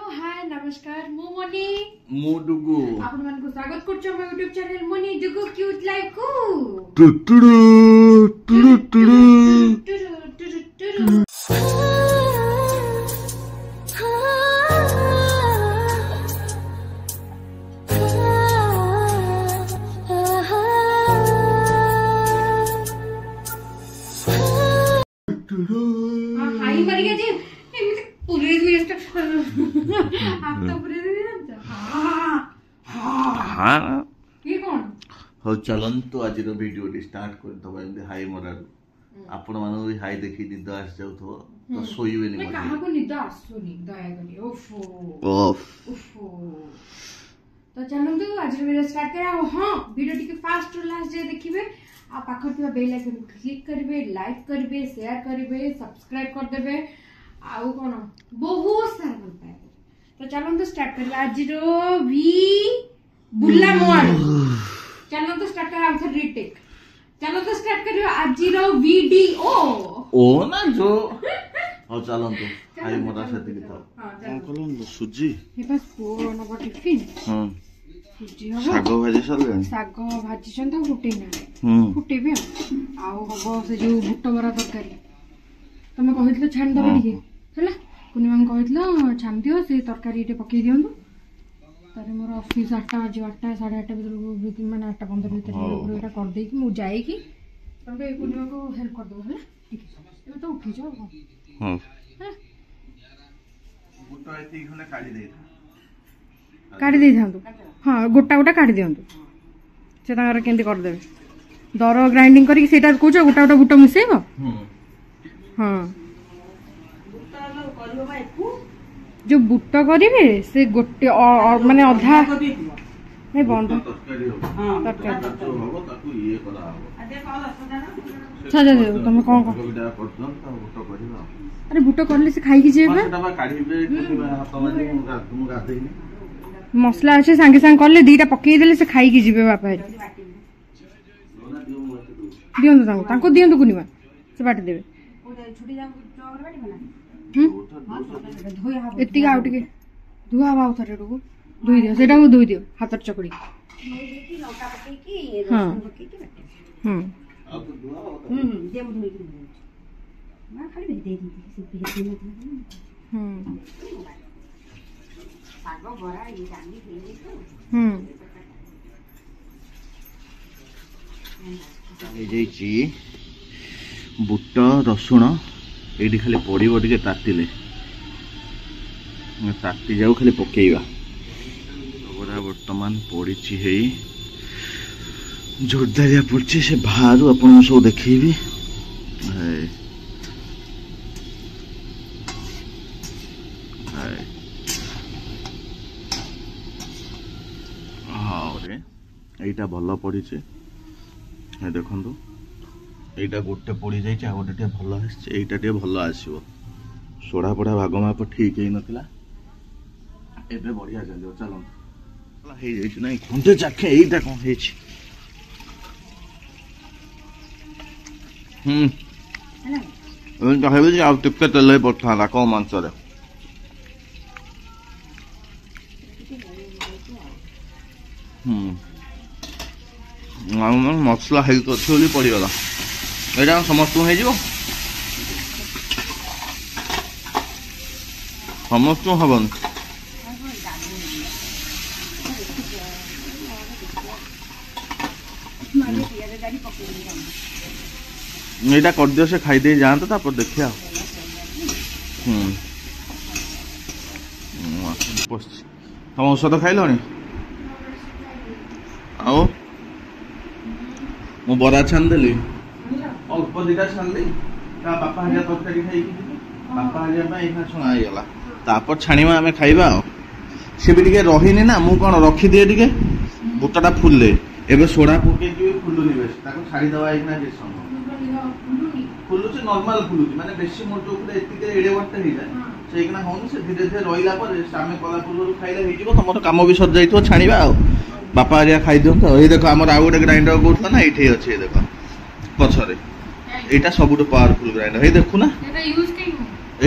हाय नमस्कार मु मनी मु डुगु आपण मन को स्वागत करछो हम YouTube channel money Dugu cute life को टुटुडु टुटुडु हाय मर गया जी पूरे वेस्ट आप तो पूरे हां ये कौन हो चलंतु आज रो वीडियो स्टार्ट कर दबा एमदी हाय मराडू आपण मानो भी हाय देखि निद आस जाउथो तो सोइबे नि मैं कहा को निद आसुनी दया करी ओफो तो चलंतु आज रो वीडियो स्टार्ट करा हां वीडियो टिके फास्ट टू लास्ट जे देखिबे आ पाखर थिबा बेल आइकन क्लिक करबे लाइक करबे शेयर करबे सब्सक्राइब कर देबे आउ कोन बहुत सारा भल पाए तो चलंतु स्टार्ट कर आज रो वी बुल्ला मोड़ चलंतु स्टार्ट कर आउथर रीटेक चलंतु स्टार्ट करियो आज रो वीडियो ओ ना जो हो चलंतु हाय मोरा सेति की था हां कोन सुजी हे बस कोन बट टिफिन हां सुजी हो सागो भाजी सरले सागो भाजी छन तो फुटे ना फुटेबे आउ हबो से जो बुट्ट बरा तरकारी तमे कहितलो छान दबे टिके हला कुनी मां कहितलो छान दियो से तरकारी एटे पके दियंतु तारे मोर ऑफिस 8 बजे 8 8:30 बजे माने 8:15 भीतर एटा कर दे कि मु जाई कि तमे कुनी मां को हेल्प कर दो हला ठीक है ए तो उठी जाओ हां बुट्ट एती खने काढी दे थांतु हाँ गोटा गोटा काटी दियंतु से तांगर केंती कर देबे दर ग्राइंडिंग करी सेटा कोचो गोटा गोटा बुट मिसेबो हां जो बुट करिवे से गोटे माने आधा नहीं बंद हां तरकारी होबो ताकू ये करा होबो अच्छा दे तुम कोन को बुट करिवा अरे बुट करले से खाई की जेबे सेटा बा काढीबे हाथ माने तुम गाधेनी मसला अच्छे सांगे सांग करले दीटा पकई देले से खाई की जीवे बापा दियंतु तांको दियंतु कुनिमा से बाटी देबे छुटी जा चौर बाटी बना एत्ती आउ टिके धुआ बाउ थरे रुको धुई दियो सेटा को धुई दियो हाथ चकड़ी लौटा पकई की रसुन पकई की बाटी अब तो धुआ दे मु धुई की ना खाली दे दी से भेज मत सागो बरा ये डाली देली तो ए जेची बुट रसुण एडी खाली पड़िबो टिके तातिले ताति जाऊ खाली पकेइबा ओरा वर्तमान पड़िछि हेई जोरदारिया पड़छि से बाहर आपन सब देखैबी এইটা ভালো পড়িছে এই দেখন্তু এইটা গোটে পড়ি যাইছে আর গোটে ভালো আসছে এইটা টিকে ভালো আসিবো সোড়া পড়া ভাগ মাপ ঠিক হেই নতিলা এবে বড়িয়া যাইলো চলো হেই যাইছে নাই কোনতে চাখে এইটা কোন হেইছে হেলা তো হেবে যে আর টিকে তেলে পড়া লা কম মানছরে मसला है पड़गला यहाँ समस्त हो समस्त हम यहाँ कर दियो से खाई दे जाते देखिए तुम औषध खाइल आओ मु बरा छान देली अल्प दिटा छानली का बापा हजा तरकारी खाई बापा हजा पे इखा छुआ आइगला तापर छाणीमा हमें खाइबा से भी टिके रहिनी ना मु कोन रखी दिए टिके बुटटा फुलले एबे सोडा पके दिए फुलुनी बेस ताको छाडी दवा इखना जे सम फुलुची नॉर्मल फुलुची माने बेसी मोटो उपरे एतिके एडे वट्टे हे जाय से इखना होनु से धीरे धीरे रहिला पर सामे कला फुलु खाइले हे जिवो तमरो काम भी सर जाइतो छाणीबा आ बापा हरिया खाई दियो तो ये देखो आमर आउ गोटे ग्राइंडर कोठला ना एठी अछि देखो पछरे एटा सबुट पावरफुल ग्राइंडर हे देखु ना एटा यूज के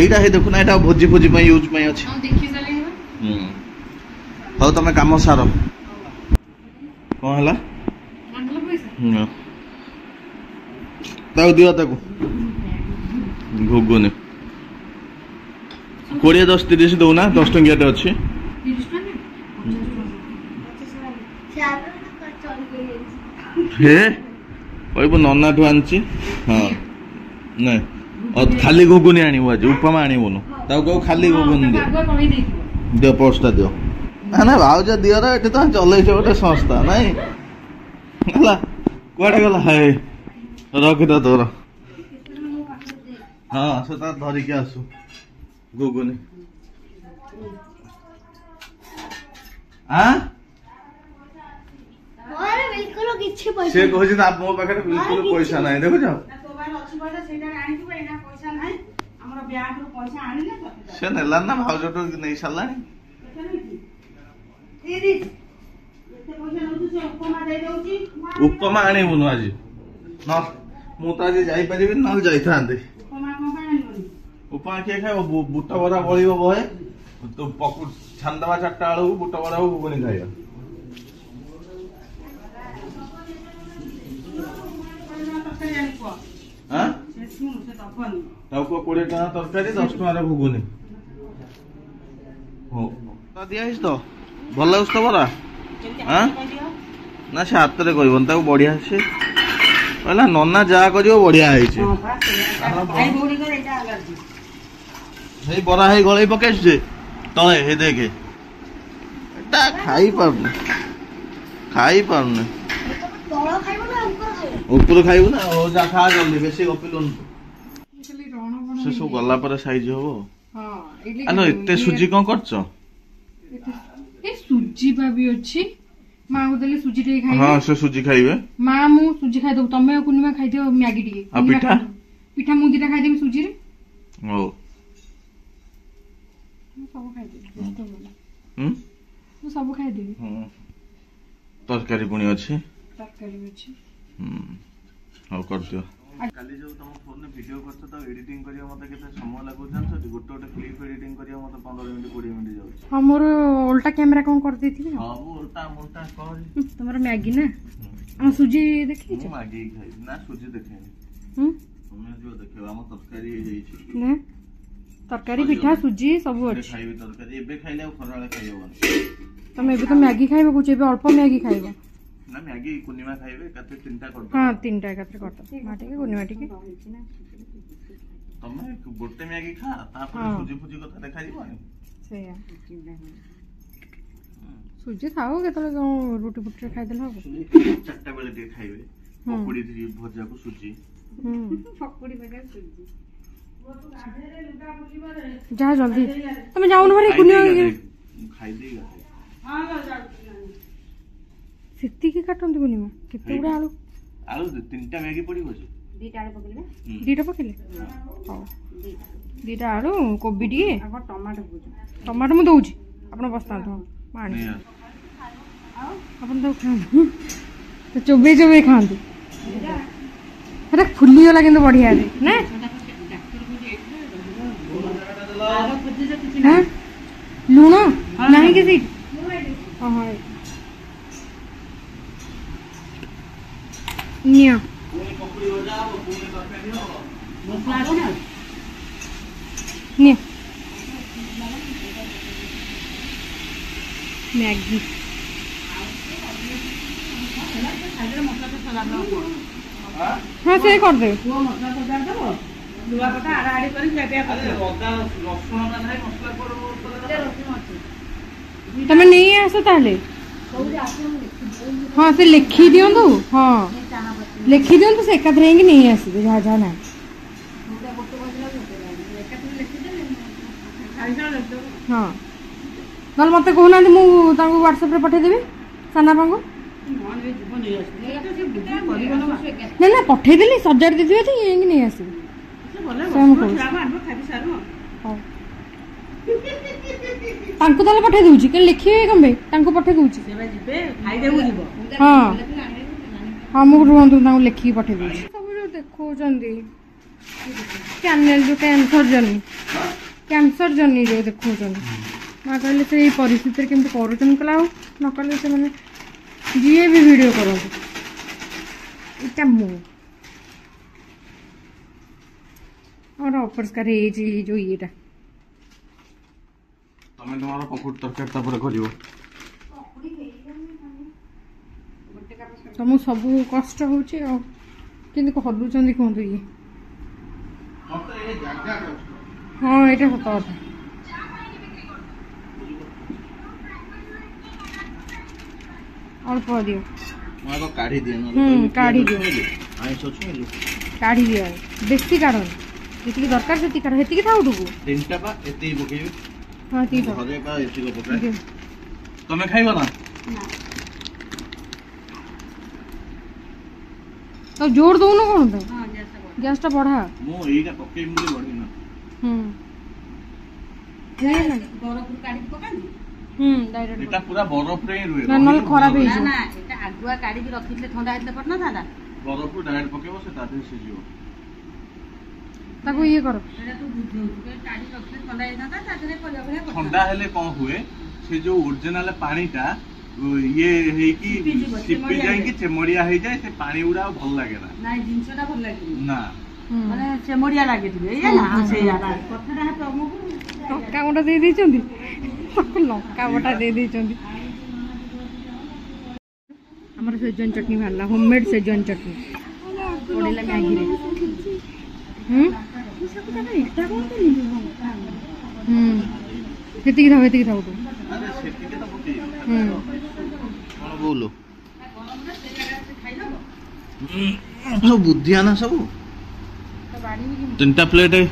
एटा हे देखु ना एटा भोजी भोजी में यूज में अछि हम देखि चले ହଉ ତମେ କାମ ସାର। କଣ ହେଲା? ତାକୁ ଦିଅ ତାକୁ ଘୁଗୁନି 20 10 30 ଦଉନା 10 ଟଙ୍କିଆଟେ ଅଛି। ହେ କହିବୁ ନନାଠୁ ଆଣିଛି। ହଁ ନାଇଁ ଖାଲି ଘୁଗୁନି ଆଣିବୁ ଆଜି ଉପମା ଆଣିବୁନୁ। ତାକୁ କହିବୁ ଖାଲି ଘୁଗୁନି ଦିଅ ଦିଅ ପର୍ସଟା ଦିଅ। ନା ନା ଭାଉଜ ଦିଅର ଏଠି ତ ଚଲେଇଛ ଗୋଟେ ସଂସ୍ଥା ନାଇଁ ହେଲା। କୁଆଡେ ଗଲା ହାଏ ରଖିଦ ତୋର। ହଁ ସେ ତାର ଧରିକି ଆସୁ ଘୁଗୁନି। ସେ କହୁଛି ମୋ ପାଖରେ ବିଲକୁଲ ପଇସା ନାହିଁ ଦେଖୁଛ। ସେ ନେଲାନି ନା ଭାଉଜଠୁ ନେଇ ସାରିଲାଣି। ଉପମା ଆଣିବୁନୁ ଆଜି ମୁଁ ତ ଆଜି ଯାଇପାରିବିନି ନହେଲେ ଯାଇଥାନ୍ତି। ଉପମା କିଏ ଖାଇବ? ବୁଟ ବରା ବଳିବ ବହେ ଛାଣିଦବା 4ଟା ବେଳକୁ ବୁଟ ବରା ଘୁଗୁନି ଖାଇବା। ତାକୁ 20 ଟଙ୍କା ତରକାରୀ 10 ଟଙ୍କାର ଘୁଗୁନି। ଦିଆହେଇଛି ତ ଭଲ ଲାଗୁଛି ତ ବରା। ନା ସେ ହାତରେ କହିବନି ତାକୁ ବଢିଆ ସେ କହିଲା ନନା ଯାହା କରିବ ବଢିଆ ହେଇଛି। ହେଇ ବରା ହେଇ ଗଳେଇ ପକେଇଛୁ ଯେ ତଳେ ହେଇ ଦେଖେ ଏଟା ଖାଇପାରୁନି ଉପରୁ ଖାଇବୁ ନା। ହଉ ଯା ଖା ଜଲ୍ଦି ବେଶୀ ଗପିଲୁନି। ସେ ସବୁ ଗଲା ପରେ ସାଇଜ ହବ। ଆଲୋ ଏତେ ସୁଜି କଣ କରୁଛ? ସୁଜି ବି ଅଛି ମାଙ୍କୁ ଦେଲେ ସୁଜି ଟିକେ ଖାଇବେ। ହଁ ସେ ସୁଜି ଖାଇବେ। ମା ମୁଁ ସୁଜି ଖାଇଦବୁ ତମେ ଆଉ କୁନିମା ଖାଇଦିଅ ମ୍ୟାଗି ଟିକେ। ଆଉ ପିଠା ପିଠା ମୁଁ 2ଟା ଖାଇଦେବି ସୁଜିରେ। ହଉ ସବୁ ଖାଇଦେବି ମୁଁ ସବୁ ଖାଇଦେବି। ତରକାରୀ ପୁଣି ଅଛି। ତରକାରୀ ଅଛି। ହଉ କରିଦିଅ। କାଲି ଯୋଉ ତମ ଫୋନରେ ଭିଡିଓ କରୁଛ ତ ଏଡିଟିଂ କରିବା ମତେ କେତେ ସମୟ ଲାଗୁଛି ଜାଣିଛ? ଗୋଟେ କ୍ଲିପ ଏଡିଟିଂ କରିବା ମତେ 15 ମିନିଟ୍ 20 ମିନିଟ୍ ଯାଉଛି। ହଁ ମୋର ଓଲ୍ଟା କ୍ୟାମେରା କଣ କରିଦେଇଥିବି। ସବୁ ଓଲ୍ଟା ମୋଲ୍ଟା କରି ତମର ମ୍ୟାଗି ନା ଆମ ସୁଜି ଦେଖିଛ? ମୁଁ ମ୍ୟାଗି ଖାଇବି ନା ସୁଜି ଦେଖେନି। ତମେ ଯୋଉ ଦେଖିବ ଆମ ତରକାରୀ ହେଇଯାଇଛି ନା ତରକାରୀ ପିଠା ସୁଜି ସବୁ ଅଛି। ଖାଇବି ତରକାରୀ ଏବେ ଖାଇଲେ ଆଉ ଖରାବେଳେ ଖାଇହବନି। ତମେ ଏବେ ତ ମ୍ୟାଗି ଖାଇବ କହୁଛ ଏବେ ଅଳ୍ପ ମ୍ୟାଗି ଖାଇବ ନା। ମ୍ୟାଗି କୁନିମା ଖାଇବେ ଏକାଥରେ 3ଟା କରିଦବ। ହଁ 3ଟା ଏକାଥରେ କରିଦବ। ମା ଟିକେ କୁନିମା ଟିକେ ତମେ ଗୋଟେ ମ୍ୟାଗି ଖା ତାପରେ ସୁଜି ଫୁଜି କଥା ଦେଖାଯିବନି। ସେଇଆ ସୁଜି ଖାଉ କେତେବେଳେ କଣ ରୁଟି ଫୁଟିରେ ଖାଇଦେଲେ ହବ। 4ଟା ବେଳେ ଟିକେ ଖାଇବେ ପକୁଡି ଭଜାକୁ ସୁଜି ଯାହା ଜଲ୍ଦି ତମେ ଯାଉନ ଭାରି କୁନିମା ଖାଇଦେଇ ସେତିକି କାଟନ୍ତି କୁନିମା କେତେ ଗୁଡେ ଆଳୁ 3ଟା ମ୍ୟାଗି ପଡିବ ଯେ 2ଟା ପକେଇଲେ ହଉ 2ଟା ଆଳୁ କୋବି ଟିକେ ଟମାଟୋ ମୁଁ ଦଉଛି ଆପଣ ବସିଥାନ୍ତୁ। ଆପଣ ତାକୁ ଖାଆନ୍ତୁ ଚୋବେଇ ଖାଆନ୍ତୁ। ସେଟା ଫୁଲିଗଲା କିନ୍ତୁ ବଢିଆ ନା ଲୁଣ ନାହିଁ କି ସେଇଠି। ନିଅ ନିଅ ମ୍ୟାଗି ହଁ ସେ କରିଦେବେ। ତମେ ନେଇ ଆସ ତାହେଲେ। ହଁ ସେ ଲେଖି ଦିଅନ୍ତୁ। ହଁ ଲେଖି ଦିଅନ୍ତୁ ସେ ଏକାଥରେ ଯାଇକି ନେଇ ଆସିବେ ଯାହା ଯାହା ନାହିଁ। ହଁ ନହେଲେ ମତେ କହୁନାହାନ୍ତି ମୁଁ ତାଙ୍କୁ ହ୍ୱାଟ୍ସଆପ୍ରେ ପଠେଇଦେବି ସାନାପାଙ୍କୁ। ନା ନା ପଠେଇଦେଲି ସଜାଡ଼ି ଦେଇଥିବେ ତ ଯାଇକି ନେଇ ଆସିବେ। ହଉ ତାଙ୍କୁ ତାହେଲେ ପଠେଇ ଦଉଛି କାଲି ଲେଖିବେ କଣ ପାଇଁ ତାଙ୍କୁ ପଠେଇ ଦଉଛି। ହଁ ହଁ ମୁଁ ରୁହନ୍ତୁ ତାଙ୍କୁ ଲେଖିକି ପଠେଇ ଦଉଛି। ସବୁ ଯୋଉ ଦେଖଉଛନ୍ତି ଚ୍ୟାନେଲ ଯୋଉ କ୍ୟାନ୍ସର ଜର୍ନି ଯୋଉ ଦେଖଉଛନ୍ତି माँ कहले से परिस्थिति केमती करूँ कला न कले से मैंने जी भी वीडियो करूँ इटा मु और अपरिष्कार जो येटा तमे तुम्हारा पकुड़ तरकारी तापर करिवो तुम सब कष्ट होची आ किंतु हलुचंदी कहतु ये हाँ ये सत कथा अल्प दियो काढ़ी दियो काढ़ी दियो काढ़ी दियो बेसी काढ़ जी दरकार से काढ़ हेती था उठू तीनटा बा एती पकेबी हाँ ठीक है घरे बा एती को पकाए तमे खाइबो ना तो जोर दउनो कोन पे गैस टा बढ़ा मो एटा पकेई मुली बढ़ी ना हे ना बरफुर काढ़ी पकानी डायरेक्ट एटा पूरा बरफ रे रुए ना नल खराब हे ना ना एटा आगुआ काढ़ी की रखिले ठंडा हेते पड़ ना दादा बरफ डायरेक्ट पकेबो से ताते सिजियो ताको ये करो एटा तू बुझौ के काढ़ी रखिले ठंडा हे ना ताते परिया भले ठंडा हेले कोन हुए से जो ओरिजिनल पानीटा ये है कि सिपी जाए कि चेमड़िया हो जाए से पानी उड़ा भल लागे ना ना जिंसटा भल लागे ना माने चेमड़िया लागे दिबे या ना से यार कथाटा है प्रमुख लंका बटा दे देचंदी लंका बटा दे देचंदी हमर सेजन चटनी भाला होममेड सेजन चटनी पड़ेला मैगी रे हेती थाउ तो अरे सेटी के तो पके कोन बोलो सब बुद्धिया ना सब तीनटा प्लेट है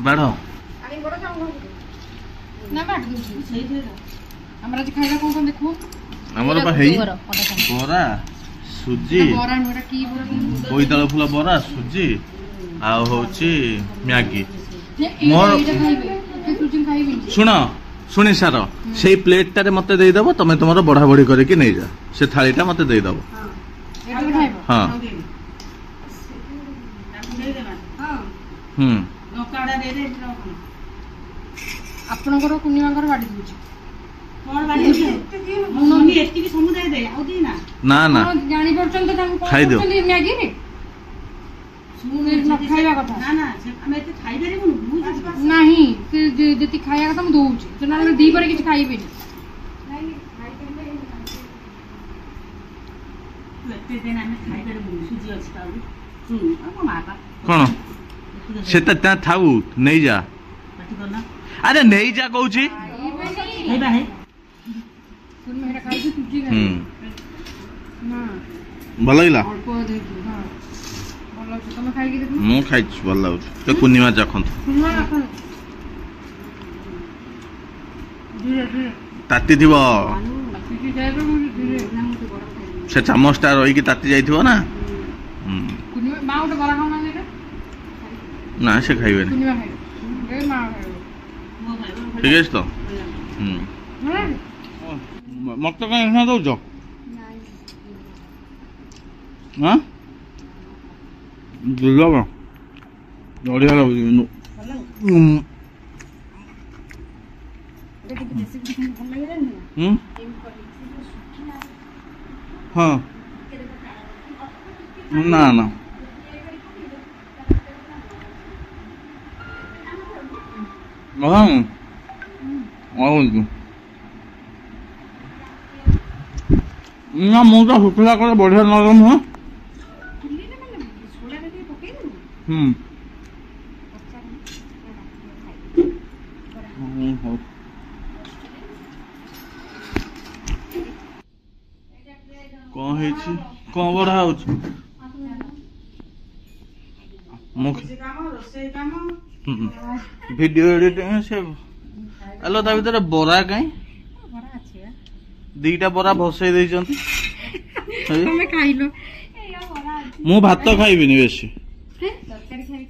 बाढ़ ना बाट हमरा जे खाइला कोन देखो हमर बा हेई बोरा सुजी बरा नोरा की बरा बोईताल फुला बोरा सुजी आ होची मैगी मोर सुजी खाइबे सुन शुणी सार से प्लेटारे मत देदेव तुम तुम बढ़ा बढ़ी करके नहीं जा से थालीटा मत देदेव हाँ आपणकर कुनिमाकर बाड़ी दूची ना ना जानी परछन तो तांको खाई दियो मैगी रे न खाइबा कथा ना ना हम एते खाइ बेरे कोन बुझ नहीं से जति खाइया कथा हम दोउची तो ना दी पर किछ खाइबे नहीं एते दिन हम खाइ बेरे बुझ सुजी अछि ताउ सुन आ माका कौन से ता थाउ नहीं जा पाटी करना अरे नहीं जा कहूची हे बा हे सुन मेरा खाइ सुजी खाइ ना भल लागला अल्प देखि हां भल छ तुम खाइ के देखु मु खाइ भल लागछ तो कुनिमा जाखन ना अपन धीरे धीरे ताती दिबो सुजी खाइबे धीरे ना मते बड़ खाइ से चामचटा रही कि ताती जाइथिबो ना कुनिमा माउट बड़ा खाना लेके ना से खाइबे ना कुनिमा खाइ ए मा खाइ मो भाई ठीक है तो ना मत कहीं ना दो हाँ लगा बढ़िया लगे हाँ ना ना हाँ ना मुझे सुखला कर बढ़िया नरम है कौन है कौन बढ़ा हो वीडियो एडिटिंग से हेलो ता भीतर बरा कहीं दीटा बरा भसई देइचंती तमे खाइलो मु भात खाइबिनी बेसी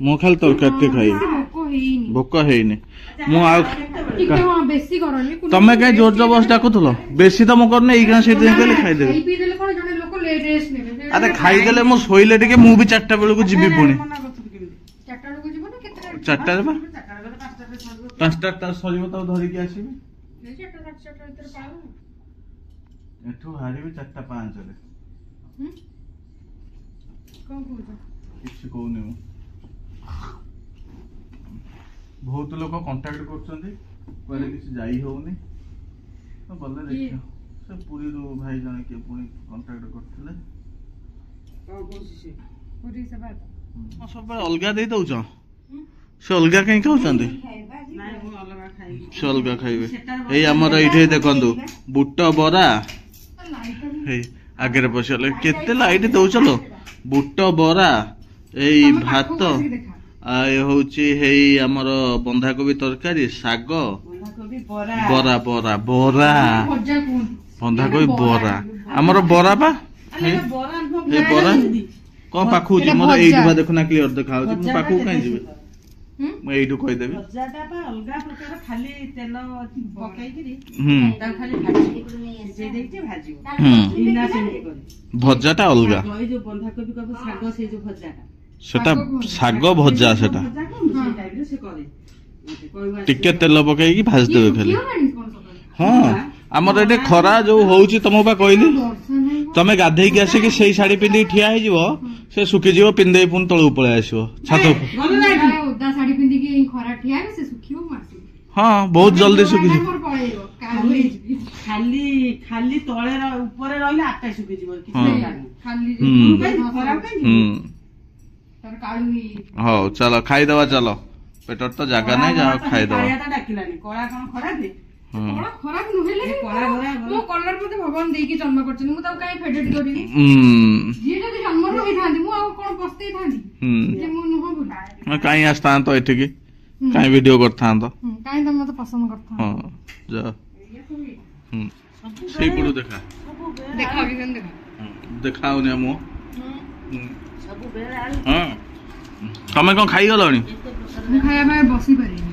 मु खाली तरकारी खाइबी भोक हेइनी मु आ बेसी करनी तमे कहीं जोर जबरदस्त डाकुथलो बेसी तो मु करने एई गां सेति कहले खाइ देबे खाइ पी देले कोन जने लोक रेस्ट नेबे अरे खाइ देले मु सोइले टिके मु भी 4टा बेलू को जिबी पुणी 4टा बेलू को जीवो ना केते 4टा रे बा 5ଟା ତାର ସରିବ ତାକୁ ଧରିକି ଆସିବି। ଏଠୁ ବାହାରିବି 4:05 କିଛି କହୁନି ମୁଁ। ବହୁତ ଲୋକ କଣ୍ଟାକ୍ଟ କରୁଛନ୍ତି, କୁଆଡେ କିଛି ଯାଇ ହଉନି, ଗଲେ ଦେଖିବା। ସେ ପୁରୀରୁ ଭାଇ ଜଣେ କିଏ ପୁଣି କଣ୍ଟାକ୍ଟ କରିଥିଲେ। ସବୁବେଳେ ଅଲଗା ଦେଇ ଦଉଛ, ସେ ଅଲଗା କାହିଁ ଖାଉଛନ୍ତି? ସେ ଅଲଗା ଖାଇବେ। ଏଇ ଆମର ଏଇଠି ଦେଖନ୍ତୁ ବୁଟ ବରା, ହେଇ ଆଗରେ ପଶିଗଲେ କେତେ ଲାଇଟ୍ ଦଉଛ ଲୋ। ବୁଟ ବରା, ଏଇ ଭାତ, ହଉଛି ହେଇ ଆମର ବନ୍ଧାକୋବି ତରକାରୀ, ଶାଗ, ବରା ବରା ବରା, ବନ୍ଧାକୋବି ବରା, ଆମର ବରା ପା ଏଇ ବରା। କଣ ପାଖକୁ ଯିବି? ମୋର ଏଇଠୁ ବା ଦେଖୁନା କ୍ଲିୟର ଦେଖା ହଉଛି, ମୁଁ ପାଖକୁ କାହିଁ ଯିବି? ମୁଁ ଏଇଠୁ କହିଦେବି। ଭଜାଟା ଅଲଗା, ସେଟା ଶାଗ ଭଜା, ସେଟା ଟିକେ ତେଲ ପକେଇକି ଭାଜିଦେବେ ଖାଲି। ହଁ ଆମର ଏଠି ଖରା ଯୋଉ ହଉଛି, ତମକୁ ବା କହିଲି, ତମେ ଗାଧେଇକି ଆସିକି ସେଇ ଶାଢୀ ପିନ୍ଧିକି ଠିଆ ହେଇଯିବ, ସେ ଶୁଖିଯିବ, ପିନ୍ଧେଇ ପୁଣି ତଳକୁ ପଳେଇ ଆସିବ ଛାତ। ହଁ ବହୁତ ଜଲ୍ଦି ଶୁଖିଯିବ। ଖାଲି ତଳେ ଉପରେ ରହିଲେ ଆଟା ଶୁଖିଯିବ। ହଉ ଚାଲ ଖାଇଦବା, ଚାଲ, ପେଟର ତ ଜାଗା ନାହିଁ, ଯାଅ ଖାଇଦବା। ଡାକିଲାନି କଳା କଣ ଖରାପ? ଖରାପ ନୁହେଲେ ମୋ କଲର ମତେ ଭଗବାନ ଦେଇକି ଜନ୍ମ କରିଛନ୍ତି, ମୁଁ ତାକୁ କାହିଁ ଫେଡେଟ୍ କରିବି? ଯିଏ ଯଦି ଜନ୍ମରୁ ହେଇଥାନ୍ତି ମୁଁ ଆଉ କଣ ପସ୍ତେଇଥାନ୍ତି ଯେ ମୁଁ ନୁହଁ ବୋଲି? କାହିଁ ଆସିଥାନ୍ତ ଏଠିକି, କାହିଁ ଭିଡିଓ କରିଥାନ୍ତ, କାହିଁ ତମେ ମତେ ପସନ୍ଦ କରିଥାନ୍ତ? ହଁ ଯା ସେଇପଟୁ ଦେଖା ଦେଖା ଦେଖା ହଉନି ମୁଁ। ହଁ ତମେ କଣ ଖାଇଗଲଣି? ମୁଁ ଖାଇବା ପାଇଁ ବସି ପାରିବି।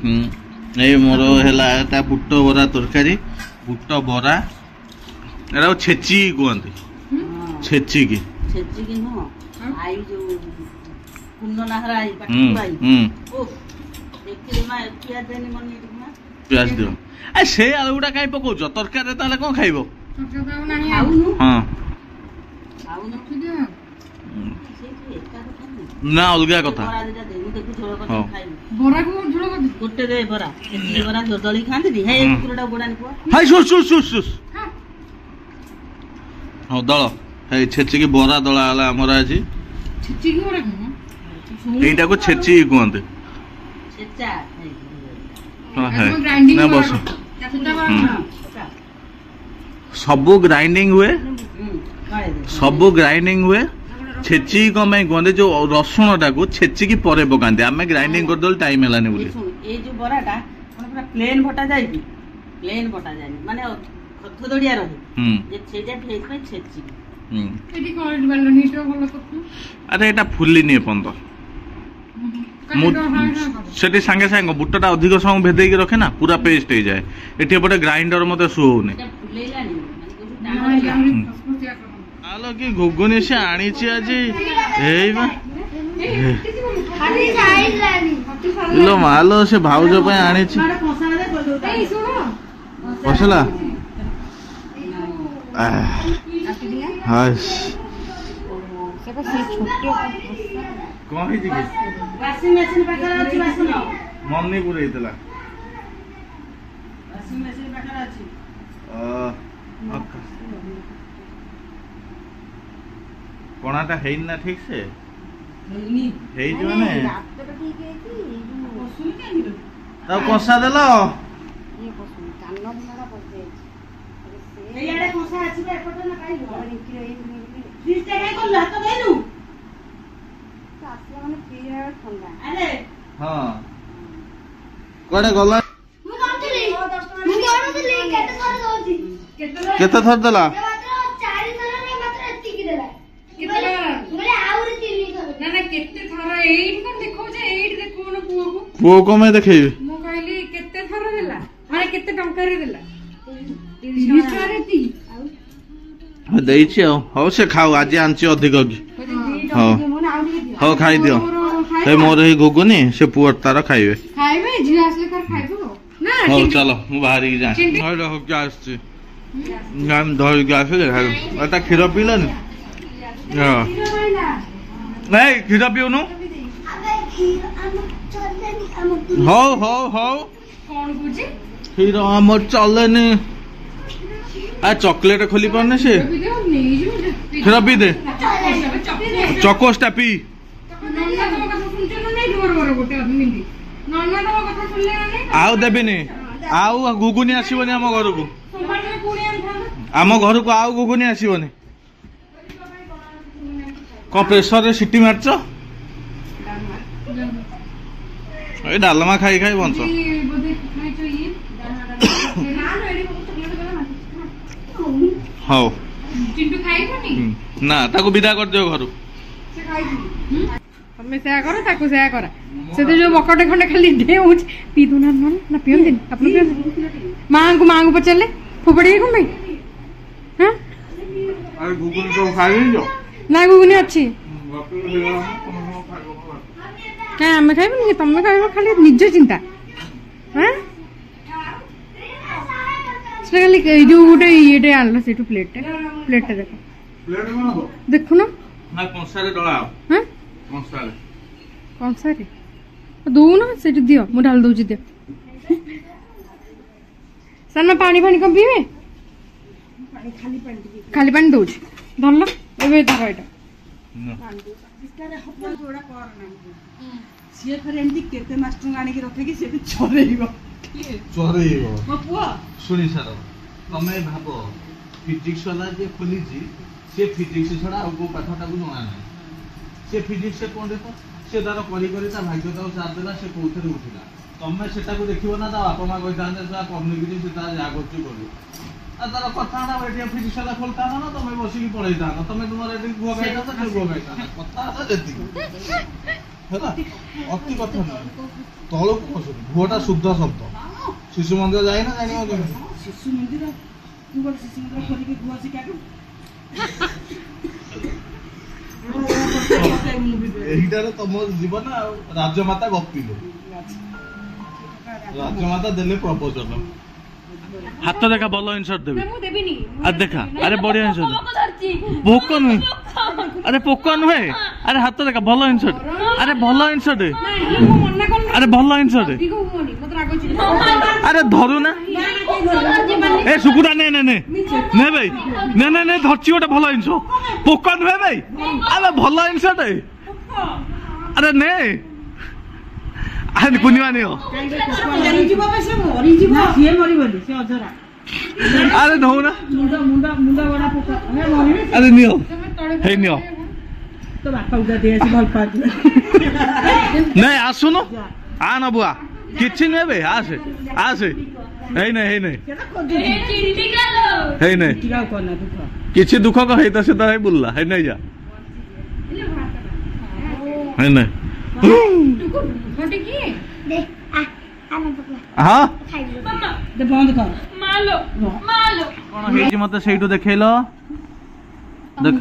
ଏଇ ମୋର ହେଲା ତା ବୁଟ ବରା ତରକାରୀ, ବୁଟ ବରା, ଏଟା ଛେଚି କୁହନ୍ତି, ଛେଚିକି ନୁହଁ ଆଇ ଯୋଉ କୁନ୍ଦନାହରା ଆଇ ପିଆଜ ଦିଅ। ସେ ଆଳୁ ଗୁଡା କାଇଁ ପକଉଛ ତରକାରୀରେ? ତାହେଲେ କଣ ଖାଇବ? ହଁ ନା ଅଲଗା କଥା। ହଉ ଦଳ ହେଇ ଛେଚିକି ବରା ଦଳା ହେଲା ଆମର ଆଜି। ଏଇଟାକୁ ଛେଚିକି କୁହନ୍ତି। ବସ ସବୁ ଗ୍ରାଇଣ୍ଡିଙ୍ଗ ହୁଏ, ସବୁ ଗ୍ରାଇଣ୍ଡିଙ୍ଗ ହୁଏ। ଛେଚିକି କଣ ପାଇଁ କୁହନ୍ତି? ଯୋଉ ରସୁଣ ଟାକୁ ଛେଚିକି ପରେ ପକାନ୍ତି, ଆମେ ଗ୍ରାଇଣ୍ଡିଙ୍ଗ କରିଦେଲୁ ଟାଇମ ହେଲାନି ବୋଲି। ଏଇ ଯୋଉ ବରାଟା ପୁରା ପ୍ଲେନ ବଟା ଯାଇକି, ପ୍ଲେନ ବଟା ଯାଇନି ମାନେ ଖଦଡିଆ ରହେ, ସେଇଟା ସେଇଥିପାଇଁ ଛେଚିକି। ଆରେ ଏଟା ଫୁଲିନି ଏପର୍ଯ୍ୟନ୍ତ, ମୁଁ ସେଠି ସାଙ୍ଗେ ସାଙ୍ଗେ ବୁଟଟା ଅଧିକ ସମୟ ଭେଦେଇକି ରଖେ ନା, ପୁରା ପେଷ୍ଟ ହେଇଯାଏ। ଏଠି ଏପଟେ ଗ୍ରାଇଣ୍ଡର ମତେ ଶୁ ହଉନି। ଆଲୋ କି ଘୁଗୁନି ସେ ଆଣିଛି ଆଜି, ଏଇ ମାଲୋ ସେ ଭାଉଜ ପାଇଁ ଆଣିଛି। ବସିଲା କଣ ହେଇଛି କି? ମନି ପୁରେଇଥିଲା। କଣାଟା ହେଇନି ନା ଠିକ ସେ ହେଇଯିବ ନା। ତାକୁ କଷା ଦେଲ? ହଁ କୁଆଡେ ଗଲା? କେତେ ଥର ଦେଲା? ପୁଅ କଣ ପାଇଁ ଦେଖେଇବି? ମୁଁ କହିଲି କେତେ ଥର ଦେଲା, ମାନେ କେତେ ଟଙ୍କାରେ ଦେଲା? ଦେଇଛି ଆଉ। ହଉ ସେ ଖାଉ, ଆଜି ଆଣିଛି ଅଧିକ କି। ହଉ ହଉ ଖାଇଦିଅ। ମୋର ଏଇ ଘୁଗୁନି, ସେ ପୁଅ ତାର ଖାଇବେ। ଝିଅ ଆସିଲେ ଖାଇବ। ହଉ ଚାଲ ମୁଁ ବାହାରିକି ଯାଏ ଧରିକି ଆସିଲେ ତା କ୍ଷୀର ପିଇଲାନି ନାଇଁ କ୍ଷୀର ପିଉନୁ ହଉ ହଉ ହଉ କ୍ଷୀର ଆମର ଚଲେନି ଆ ଚକୋଲେଟ ଖୋଲି ପାରୁନି ସେ କ୍ଷୀର ପିଇ ଦେ ଚକୋସ୍ଟା ପିଇ ଆଉ ଦେବିନି ଆଉ ଘୁଗୁନି ଆସିବନି ଆମ ଘରକୁ ଆଉ ଘୁଗୁନି ଆସିବନି କଣ ପ୍ରେସରରେ ସିଟି ମାରିଛ ଏଇ ଡାଲମା ଖାଇ ଖାଇ ବଞ୍ଚ ହଉ ନା ତାକୁ ବିଦା କରିଦିଅ ଘରୁ ତମେ ସେୟା କର ତାକୁ ସେୟା କର ସେ ତ ଯୋଉ ବକଟେ ଖଣ୍ଡେ ଖାଲି ଡେଉଁଛି ପିଇ ଦଉନା ନା ପିଅନ୍ତିନି ଆପଣ ପିଅନ୍ତି ମାଙ୍କୁ ପଚାରିଲେ ଫୋପାଡ଼ିବେ କଣ ପାଇଁ ନା ଘୁଗୁନି ଅଛି କାଇଁ ଆମେ ଖାଇବୁନି କି ତମେ ଖାଇବ ଖାଲି ନିଜ ଚିନ୍ତା ସେଟା ଖାଲି ଯୋଉ ଗୋଟେ ଇଏଟେ ଆଣିଲ ସେଇଠୁ ପ୍ଲେଟଟା ଦେଖୁନ କଂସାରେ ଦଉନ ସେଇଠି ଦିଅ ମୁଁ ଢାଳି ଦଉଛି ଦିଅ ସାନ ପାଣି କଣ ପିଇବେ ଖାଲି ପାଣି ଦଉଛି ଧରିଲ ଏବେ ଧର ଏଇଟା ସିଏ ଫେରେ ଏମିତି କେତେ ମାସ ଟଙ୍କା ଆଣିକି ରଖିକି ସେଠି ଚରେଇବ ମୋ ପୁଅ ଶୁଣି ସାର ତମେ ଭାବ ଫିଜିକ୍ସ ବାଲା ଯିଏ ଖୋଲିଛି ସେ ଫିଜିକ୍ସ ଛଡା ଆଉ କୋଉ ପାଠ ତାକୁ ଜଣା ନାହିଁ ସେ ଫିଜିକ୍ସ କଣ ଦେଖ ସେ ତାର କରି ତା ଭାଗ୍ୟତାକୁ ସାଥ ଦେଲା ସେ କୋଉଥିରେ ଉଠିଲା ତମେ ସେଟାକୁ ଦେଖିବ ନା ତା ବାପା ମା କହିଥାନ୍ତେ ସେ କମ୍ୟୁନିକେଟିଂ ସେ ତାର ଯାହା କରୁଛି କରୁ ଆଉ ତାର କଥା ନା ଏଠି ଫିଜିକ୍ସ ବାଲା ଖୋଲିଥାନ୍ତା ନା ତମେ ବସିକି ପଳେଇଥାନ୍ତ ତମେ ତୁମର ଏଠି ଗୁଅ ଖାଇଥାନ୍ତ ସେ ଗୁଅ ଖାଇଥାନ୍ତା କଥା ଯେତିକି ହେଲା ଅତି କଥା ନୁହେଁ ତଳକୁ ବସୁନି ଭୁଅଟା ଶୁଦ୍ଧ ଶବ୍ଦ ଶିଶୁ ମନ୍ଦିର ଯାଇନା ଜାଣିବ କେମିତି ଶିଶୁ ମନ୍ଦିର ତୁ ଗୋଟେ ଶିଶୁ ମନ୍ଦିର ଖୋଲିକି ଗୁଆ ଶିଖାକୁ ଏଇଟାରେ ତମ ଜୀବନ ଆଉ ରାଜମାତା ଗପିଲେ ରାଜମାତା ଦେଲେ ପ୍ରପୋଜଲ ହାତ ଦେଖା ଭଲ ଇନସର୍ଟ ଦେବି ଆରେ ଦେଖା ଆରେ ବଢିଆ ଇନସର୍ଟ ଭୋକ ନୁହେଁ ଆରେ ପୋକ ନୁହେଁ ଆରେ ହାତ ଦେଖା ଭଲ ଇନସର୍ଟ ଆରେ ଭଲ ଇନସର୍ଟ ଆରେ ଭଲ ଇନସର୍ଟ ଆରେ ଧରୁ ନା ଏ ସୁକୁଟା ନେ ଭାଇ ନେ ଧରଛି ଗୋଟେ ଭଲ ଜିନିଷ ପୋକ ନୁହେଁ ଭାଇ ଆରେ ଭଲ ଜିନିଷଟେ ଆରେ ନେ ଆରେ ପୂର୍ଣ୍ଣିମା ନିଅ ଆରେ ନଉନା ଆରେ ନିଅ ହେଇ ନିଅ ନାଇଁ ଆସୁନ ଆ ନବୁଆ କିଛି ନୁହେଁ ବେ ଆସେ ହେଇ ନାଇଁ କିଛି ଦୁଃଖ କହ ହେଇ ତ ସେ ତ ହେଇ ବୁଲିଲା ହେଇ ନାଇଁ ଯା ହେଇ ନାଇଁ ହଁ କଣ ହେଇଛି ମତେ ସେଇଠୁ ଦେଖେଇଲ ଦେଖ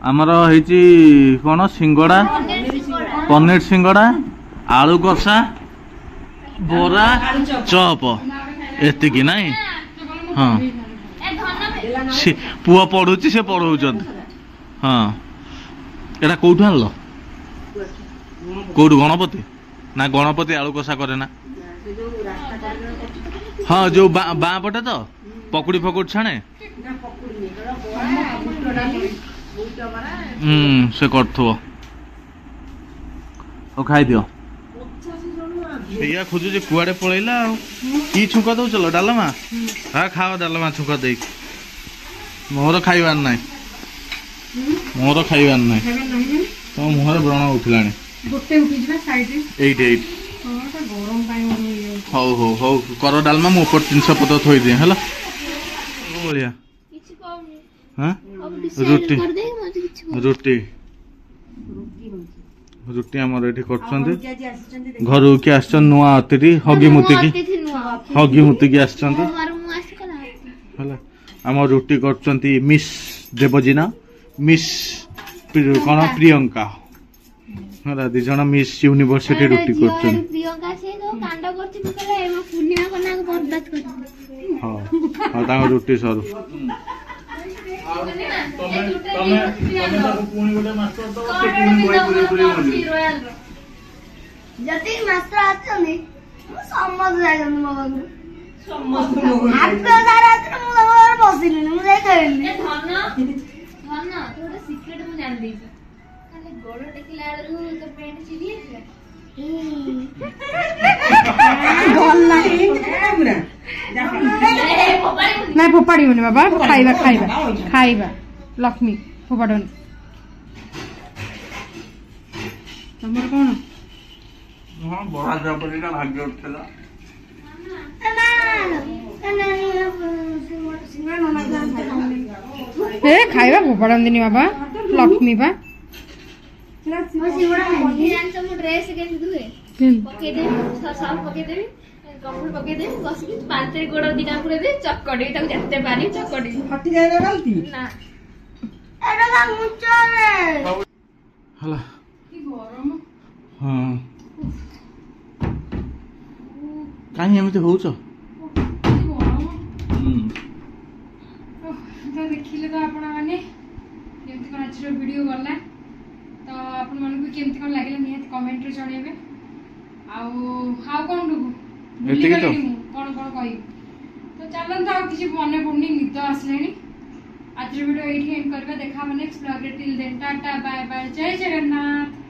ଆମର ହେଇଛି କଣ ସିଙ୍ଗଡା ପନିର ସିଙ୍ଗଡା ଆଳୁ କଷା ବରା ଚପ ଏତିକି ନାଇଁ ହଁ ପୁଅ ପଢୁଛି ସେ ପଢଉଛନ୍ତି ହଁ ଏଟା କୋଉଠୁ ଆଣିଲ କୋଉଠୁ ଗଣପତି ନା ଗଣପତି ଆଳୁ କଷା କରେ ନା ହଁ ଯୋଉ ବାଁ ପଟେ ତ ପକୁଡି ଫକୁଡି ଛାଣେ ସେ କରୁଥିବ ଆଉ ଖାଇଦିଅ ସେଇଆ ଖୋଜୁଛି କୁଆଡେ ପଳେଇଲା ଆଉ କି ଛୁଙ୍କ ଦଉଚଲ ଡାଲମା ହଁ ଖାଅ ଡାଲମା ଛୁଙ୍କ ଦେଇକି ମୋର ଖାଇବାର ନାହିଁ ତମ ମୁହଁରେ ବ୍ରଣ ଉଠିଲାଣି ଏଇଠି ହଉ କର ଡାଲମା ମୁଁ ଉପର ଜିନିଷ ପତ୍ର ଥୋଇଦିଏ ହେଲା ବଢିଆ ରୁଟି ଆମର ଏଠି କରୁଛନ୍ତି ଘରୁ କିଏ ଆସିଛନ୍ତି ନୂଆ ଅତିଥି ହଗି ମୁତିକି ଆସିଛନ୍ତି ହେଲା ଆମ ରୁଟି କରୁଛନ୍ତି ମିସ୍ ଦେବଜିନା ମିସ୍ କଣ ପ୍ରିୟଙ୍କା ଦି ଜଣ ମିସ୍ ୟୁନିଭର୍ସିଟି ରୁଟି କରୁଛନ୍ତି। ପ୍ରିୟଙ୍କା ସେ ଯୋଉ କାଣ୍ଡ କରୁଛି ତୁ କହିଲେ ଏ ମୋ ପୂର୍ଣ୍ଣିମା କନାକୁ ବର୍ବାଦ କରିଛି। ହଁ ହଁ ତାଙ୍କ ରୁଟି ସରୁ। ଯଦି ମାଷ୍ଟର ଆସଛନ୍ତି ସମସ୍ତେ ଯାଇଛନ୍ତି ମୋ ପାଖକୁ। ହାତ ସାରା ଆସିଲେ ମୁଁ ତମ ଘରେ ବସିଲିନି, ମୁଁ ଯାଇ ଖାଇଲିନି। ଧନ ଧନ ତୁ ଗୋଟେ ସିକ୍ରେଟ ମୁଁ ଜାଣିଦେଇଛି। ଖାଲି ଗୋଡ ଟେକିଲା ବେଳକୁ ତୋ ପେଣ୍ଟ ଚିରି ଯାଇଥିଲା। ନାଇଁ ଫୋପାଡ଼ିବନି ବାବା, ଖାଇବା ଖାଇବା ଖାଇବା ଲକ୍ଷ୍ମୀ ଫୋପାଡ଼ନି। ତମର କଣ? ଭାଗ୍ୟ ଉଠିଥିଲା। ଏ ଖାଇବା ଫୋପାଡ଼ନ୍ତିନି ବାବା, ଲକ୍ଷ୍ମୀ ବା। ମୁଁ ଡ୍ରେସ୍ କେମିତି ଧୁଏ ପକେଇଦେବି, ସର୍ଫ ପକେଇଦେବି, କମ୍ଫର୍ଟ ପକେଇଦେବି, ବସିକି ପାଣିରେ ଗୋଡ ଦିଟା ପୁରେଇଦେବି, ଚକଡିବି ତାକୁ ଯେତେ ପାରି ଚକଡିବି। ନା ଏଟା ମୁଞ୍ଚରେ ହେଲା କି ଗରମ। ହଁ କାହିଁ ଏମିତି ହଉଛ? ତ ଦେଖିଲେ ତ ଆପଣମାନେ କେମିତି କ'ଣ ଆଜିର ଭିଡ଼ିଓ ଗଲା। ତ ଆପଣମାନଙ୍କୁ କେମିତି କ'ଣ ଲାଗିଲା ନିହାତି କମେଣ୍ଟରେ ଜଣେଇବେ। ଆଉ କ'ଣ ଭୁଲିଗଲିଣି ମୁଁ କ'ଣ କହିବି। ତ ଚାଲନ୍ତୁ, ଆଉ କିଛି ମନେ ପଡ଼ୁନି, ନିଦ ଆସିଲାଣି। ଆଜିର ଭିଡ଼ିଓ ଏଇଠି ଏଣ୍ଡ କରିବା। ଦେଖା ହବ ନେକ୍ସଟ ବ୍ଲଗରେ। Till then tata bye bye, ଜୟ ଜଗନ୍ନାଥ।